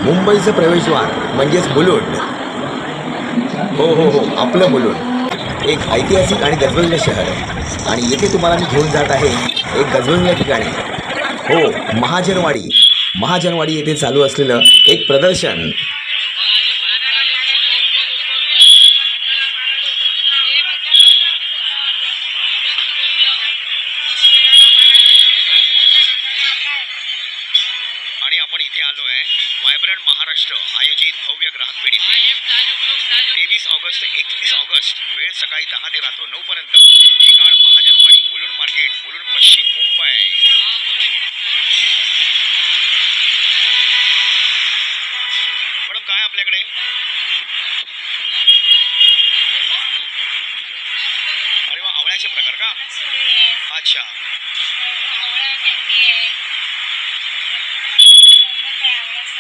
मुंबईचं प्रवेशद्वार म्हणजेच मुलुंड. हो हो हो, आपलं मुलुंड एक ऐतिहासिक आणि गजबजलेलं शहर. आणि येथे तुम्हाला मी घेऊन जात आहे एक गजबजलेल्या ठिकाणी. हो, महाजनवाडी येथे चालू असलेलं एक प्रदर्शन. आणि आपण इथे आलो आहे व्हायब्रंट महाराष्ट्र आयोजित भव्य ग्राहक पेढीत. 23 ऑगस्ट 31 ऑगस्ट, वेळ सकाळी 10 ते रात्र 9 पर्यंत. ठिकाण महाजनवाडी, मुलुंड मार्केट, मुलुंड पश्चिम, मुंबई. मॅडम काय आपल्याकडे? अरे वा, आवळ्याचे प्रकार का? अच्छा.